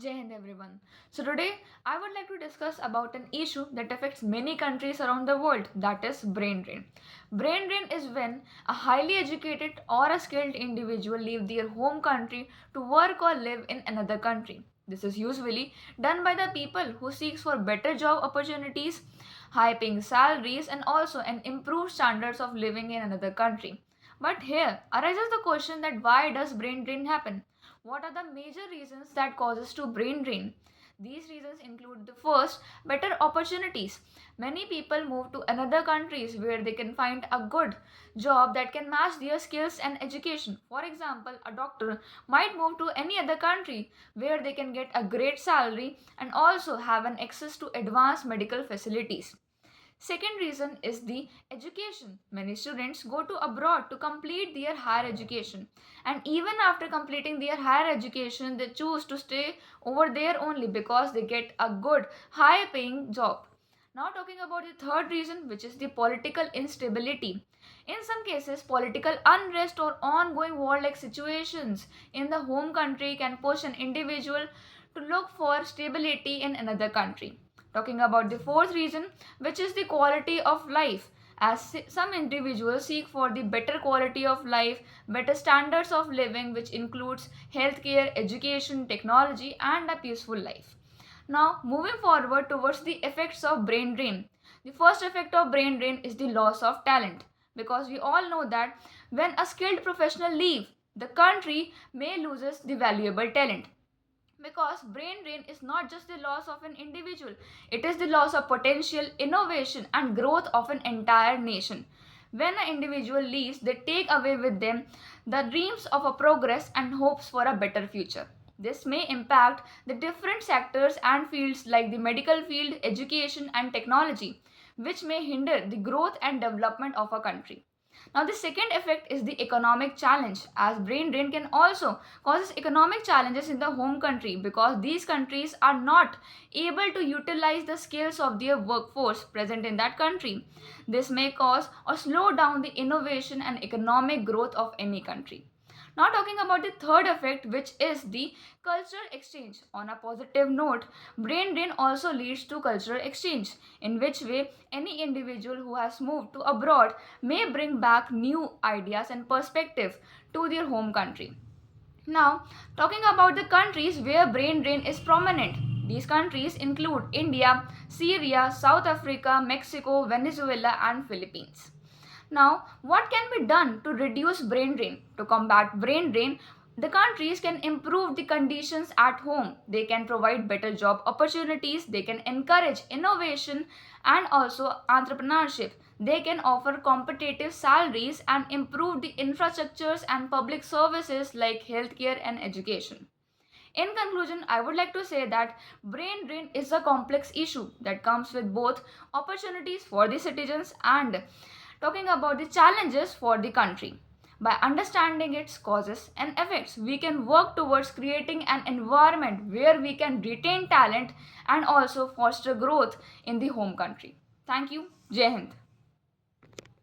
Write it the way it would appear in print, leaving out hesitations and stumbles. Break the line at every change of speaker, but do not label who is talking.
Jai Hind everyone. So today I would like to discuss about an issue that affects many countries around the world, that is brain drain. Brain drain is when a highly educated or a skilled individual leave their home country to work or live in another country. This is usually done by the people who seeks for better job opportunities, high paying salaries and also an improved standards of living in another country. But here arises the question that why does brain drain happen? What are the major reasons that causes to brain drain? These reasons include the first, better opportunities. Many people move to another countries where they can find a good job that can match their skills and education. For example, a doctor might move to any other country where they can get a great salary and also have an access to advanced medical facilities. Second reason is the education. Many students go to abroad to complete their higher education, and even after completing their higher education they choose to stay over there only because they get a good high paying job. Now talking about the third reason, which is the political instability. In some cases, political unrest or ongoing war-like situations in the home country can push an individual to look for stability in another country. Talking about the fourth reason, which is the quality of life. As some individuals seek for the better quality of life, better standards of living, which includes healthcare, education, technology, and a peaceful life. Now, moving forward towards the effects of brain drain. The first effect of brain drain is the loss of talent, because we all know that when a skilled professional leave, the country may loses the valuable talent, because brain drain is not just the loss of an individual, it is the loss of potential innovation and growth of an entire nation. When an individual leaves, they take away with them the dreams of a progress and hopes for a better future. This may impact the different sectors and fields like the medical field, education and technology, which may hinder the growth and development of a country. Now, the second effect is the economic challenge, as brain drain can also cause economic challenges in the home country because these countries are not able to utilize the skills of their workforce present in that country. This may cause or slow down the innovation and economic growth of any country. Now talking about the third effect, which is the cultural exchange. On a positive note, brain drain also leads to cultural exchange, in which way any individual who has moved to abroad may bring back new ideas and perspective to their home country. Now, talking about the countries where brain drain is prominent. These countries include India, Syria, South Africa, Mexico, Venezuela, and Philippines. Now, what can be done to reduce brain drain? To combat brain drain, the countries can improve the conditions at home. They can provide better job opportunities, they can encourage innovation and also entrepreneurship. They can offer competitive salaries and improve the infrastructures and public services like healthcare and education. In conclusion, I would like to say that brain drain is a complex issue that comes with both opportunities for the citizens and talking about the challenges for the country. By understanding its causes and effects, we can work towards creating an environment where we can retain talent and also foster growth in the home country. Thank you. Jai Hind.